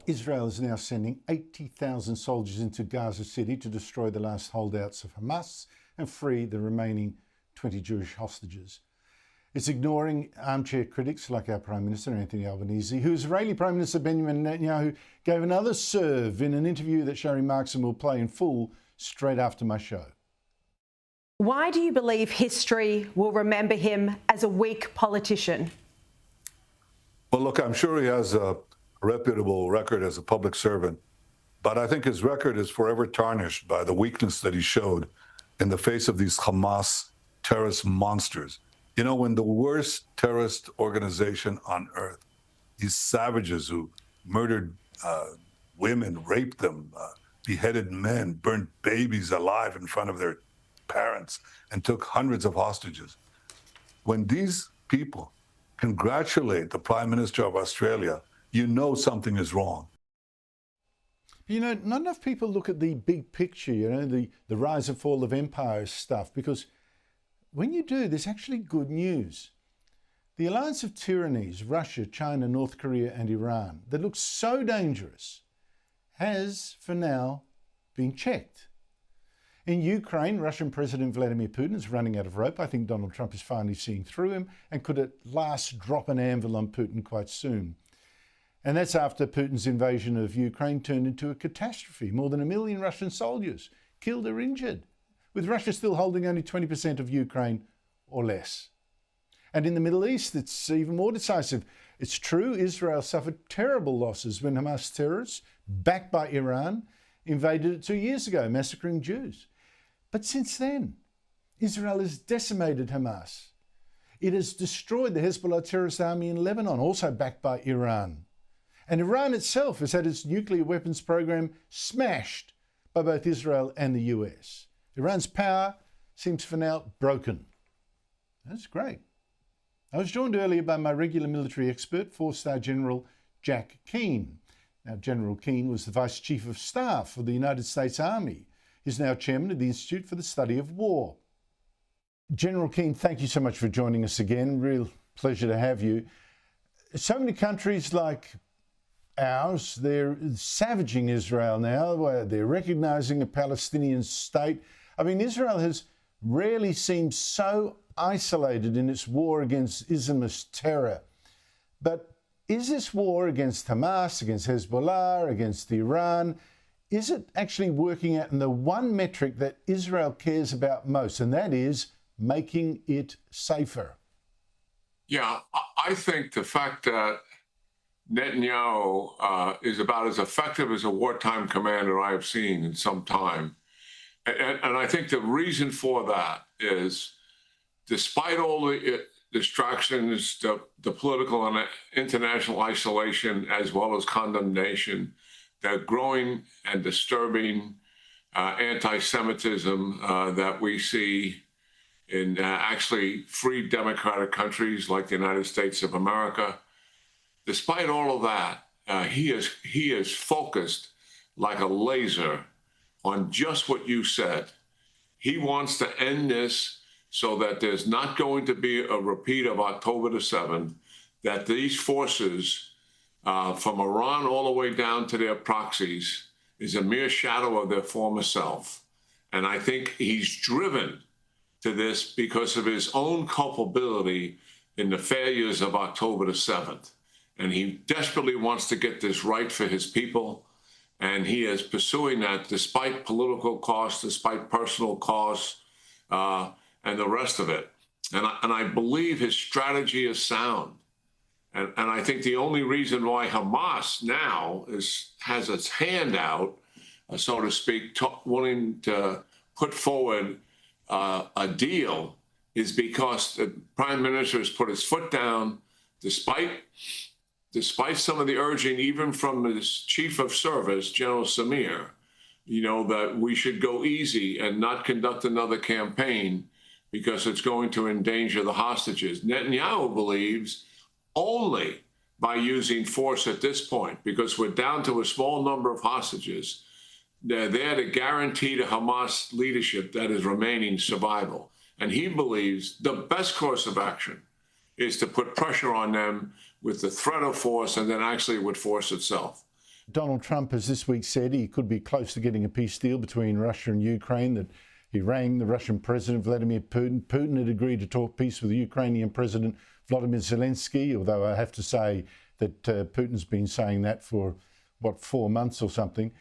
Israel is now sending 80,000 soldiers into Gaza City to destroy the last holdouts of Hamas and free the remaining 20 Jewish hostages. It's ignoring armchair critics like our Prime Minister, Anthony Albanese, who Israeli Prime Minister Benjamin Netanyahu gave another serve in an interview that Sherry Markson will play in full straight after my show. Why do you believe history will remember him as a weak politician? Well, look, I'm sure he has a reputable record as a public servant, but I think his record is forever tarnished by the weakness that he showed in the face of these Hamas terrorist monsters. You know, when the worst terrorist organization on earth, these savages who murdered women, raped them, beheaded men, burnt babies alive in front of their parents, and took hundreds of hostages. When these people congratulate the Prime Minister of Australia, you know something is wrong. You know, not enough people look at the big picture, you know, the rise and fall of empires stuff, because when you do, there's actually good news. The alliance of tyrannies, Russia, China, North Korea and Iran, that looks so dangerous, has, for now, been checked. In Ukraine, Russian President Vladimir Putin is running out of rope. I think Donald Trump is finally seeing through him and could at last drop an anvil on Putin quite soon. And that's after Putin's invasion of Ukraine turned into a catastrophe. More than 1 million Russian soldiers killed or injured, with Russia still holding only 20% of Ukraine or less. And in the Middle East, it's even more decisive. It's true, Israel suffered terrible losses when Hamas terrorists, backed by Iran, invaded it 2 years ago, massacring Jews. But since then, Israel has decimated Hamas. It has destroyed the Hezbollah terrorist army in Lebanon, also backed by Iran. And Iran itself has had its nuclear weapons program smashed by both Israel and the US. Iran's power seems for now broken. That's great. I was joined earlier by my regular military expert, 4-star General Jack Keane. Now, General Keane was the Vice Chief of Staff for the United States Army. He's now Chairman of the Institute for the Study of War. General Keane, thank you so much for joining us again. Real pleasure to have you. So many countries like ours, they're savaging Israel now. They're recognizing a Palestinian state. I mean, Israel has rarely seemed so isolated in its war against Islamist terror. But is this war against Hamas, against Hezbollah, against Iran, is it actually working out in the one metric that Israel cares about most, and that is making it safer? Yeah, I think the fact that Netanyahu is about as effective as a wartime commander I have seen in some time. And I think the reason for that is, despite all the distractions, the political and international isolation, as well as condemnation, the growing and disturbing anti-Semitism that we see in actually free democratic countries like the United States of America, despite all of that, he is focused like a laser on just what you said. He wants to end this so that there's not going to be a repeat of October the 7th, that these forces from Iran all the way down to their proxies is a mere shadow of their former self. And I think he's driven to this because of his own culpability in the failures of October the 7th. And he desperately wants to get this right for his people. And he is pursuing that despite political costs, despite personal costs, and the rest of it. And I believe his strategy is sound. And I think the only reason why Hamas now has its hand out, so to speak, willing to put forward a deal, is because the Prime Minister has put his foot down, despite some of the urging, even from his Chief of Service, General Samir, you know, that we should go easy and not conduct another campaign because it's going to endanger the hostages. Netanyahu believes only by using force at this point, because we're down to a small number of hostages. They're there to guarantee to Hamas leadership that is remaining survival. And he believes the best course of action is to put pressure on them with the threat of force and then actually with force itself. Donald Trump has this week said he could be close to getting a peace deal between Russia and Ukraine, that he rang the Russian President Vladimir Putin. Putin had agreed to talk peace with the Ukrainian President Vladimir Zelensky, although I have to say that Putin's been saying that for, 4 months or something.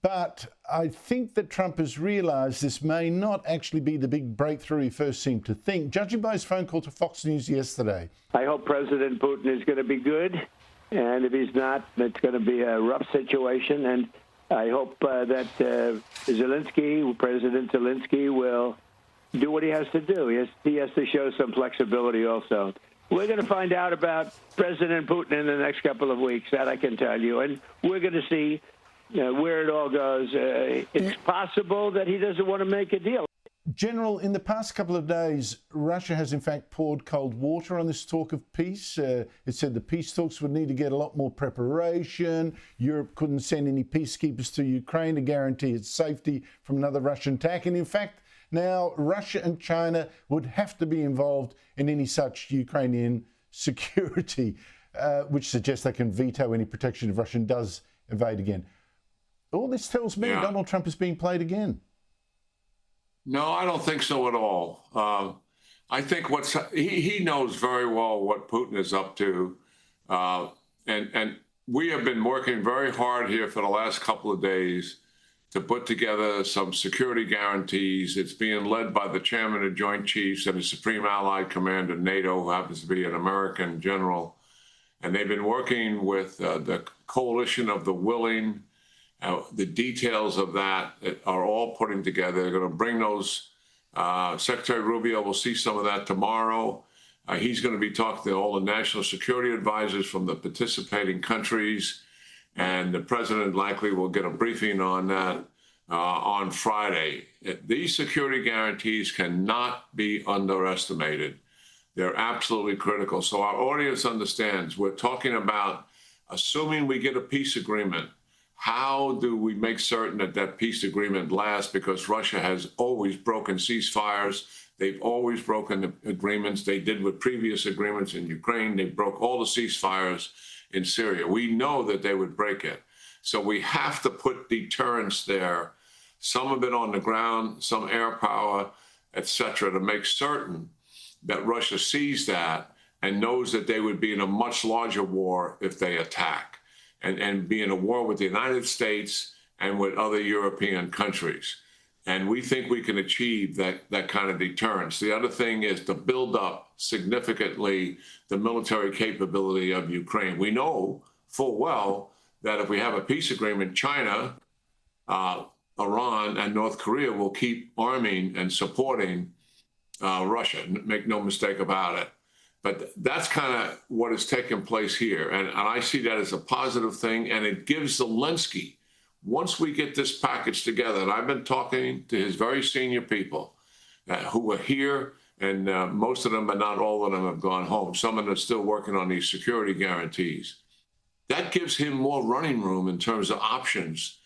But I think that Trump has realised this may not actually be the big breakthrough he first seemed to think, judging by his phone call to Fox News yesterday. I hope President Putin is going to be good, and if he's not, it's going to be a rough situation. And I hope that President Zelensky will do what he has to do. He has to show some flexibility also. We're going to find out about President Putin in the next couple of weeks, that I can tell you. And we're going to see where it all goes. It's possible that he doesn't want to make a deal. General, in the past couple of days, Russia has in fact poured cold water on this talk of peace. It said the peace talks would need to get a lot more preparation. Europe couldn't send any peacekeepers to Ukraine to guarantee its safety from another Russian attack. And in fact, now Russia and China would have to be involved in any such Ukrainian security, which suggests they can veto any protection if Russia does invade again. All this tells me Donald Trump is being played again. No, I don't think so at all. I think he knows very well what Putin is up to. And we have been working very hard here for the last couple of days to put together some security guarantees. It's being led by the chairman of Joint Chiefs and the Supreme Allied Commander of NATO, who happens to be an American general. And they've been working with the coalition of the willing. The details of that are all putting together. They're going to bring those. Secretary Rubio will see some of that tomorrow. He's going to be talking to all the national security advisors from the participating countries, and the president likely will get a briefing on that on Friday. These security guarantees cannot be underestimated. They're absolutely critical. So our audience understands we're talking about assuming we get a peace agreement. How do we make certain that that peace agreement lasts? Because Russia has always broken ceasefires. They've always broken the agreements they did with previous agreements in Ukraine. They broke all the ceasefires in Syria. We know that they would break it. So we have to put deterrence there, some of it on the ground, some air power, et cetera, to make certain that Russia sees that and knows that they would be in a much larger war if they attack. And be in a war with the United States and with other European countries. And we think we can achieve that kind of deterrence. The other thing is to build up significantly the military capability of Ukraine. We know full well that if we have a peace agreement, China, Iran, and North Korea will keep arming and supporting Russia. Make no mistake about it. But that's kind of what is taking place here. And I see that as a positive thing. And it gives Zelensky, once we get this package together, and I've been talking to his very senior people who are here, and most of them, but not all of them, have gone home. Some of them are still working on these security guarantees. That gives him more running room in terms of options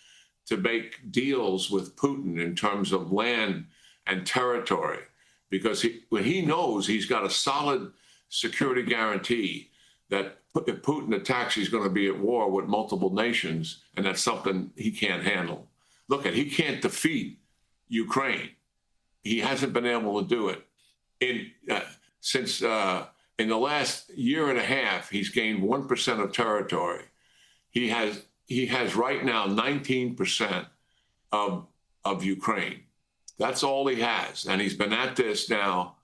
to make deals with Putin in terms of land and territory. Because when he knows he's got a solid security guarantee that if Putin attacks, he's going to be at war with multiple nations, and that's something he can't handle. Look, he can't defeat Ukraine. He hasn't been able to do it. Since in the last year and a half, he's gained 1% of territory. He has right now 19% of Ukraine. That's all he has, and he's been at this now.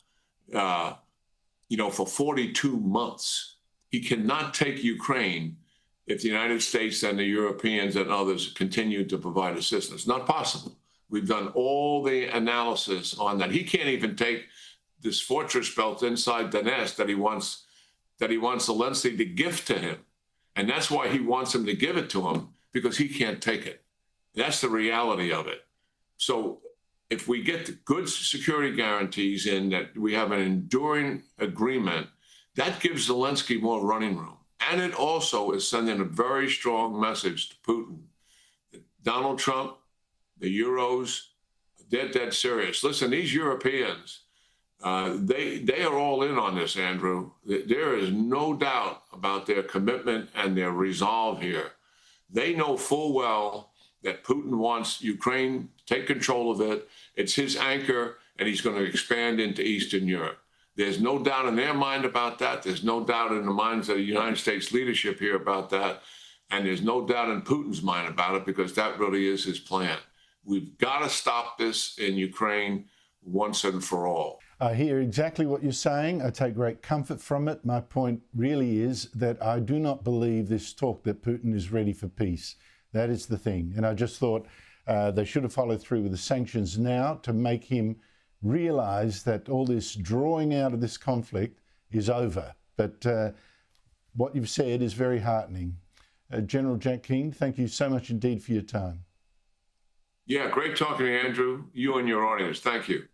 For 42 months. He cannot take Ukraine if the United States and the Europeans and others continue to provide assistance. Not possible. We've done all the analysis on that. He can't even take this fortress belt inside Donetsk that he wants Zelensky to give to him. And that's why he wants him to give it to him, because he can't take it. That's the reality of it. So if we get the good security guarantees in, that we have an enduring agreement, that gives Zelensky more running room. And it also is sending a very strong message to Putin. Donald Trump, the Euros, they're dead serious. Listen, these Europeans, They are all in on this, Andrew. There is no doubt about their commitment and their resolve here. They know full well that Putin wants Ukraine to take control of it. It's his anchor, and he's going to expand into Eastern Europe. There's no doubt in their mind about that. There's no doubt in the minds of the United States leadership here about that. And there's no doubt in Putin's mind about it, because that really is his plan. We've got to stop this in Ukraine once and for all. I hear exactly what you're saying. I take great comfort from it. My point really is that I do not believe this talk that Putin is ready for peace. That is the thing. And I just thought they should have followed through with the sanctions now to make him realize that all this drawing out of this conflict is over. But what you've said is very heartening. General Jack Keane, thank you so much indeed for your time. Yeah, great talking to you, Andrew. You and your audience. Thank you.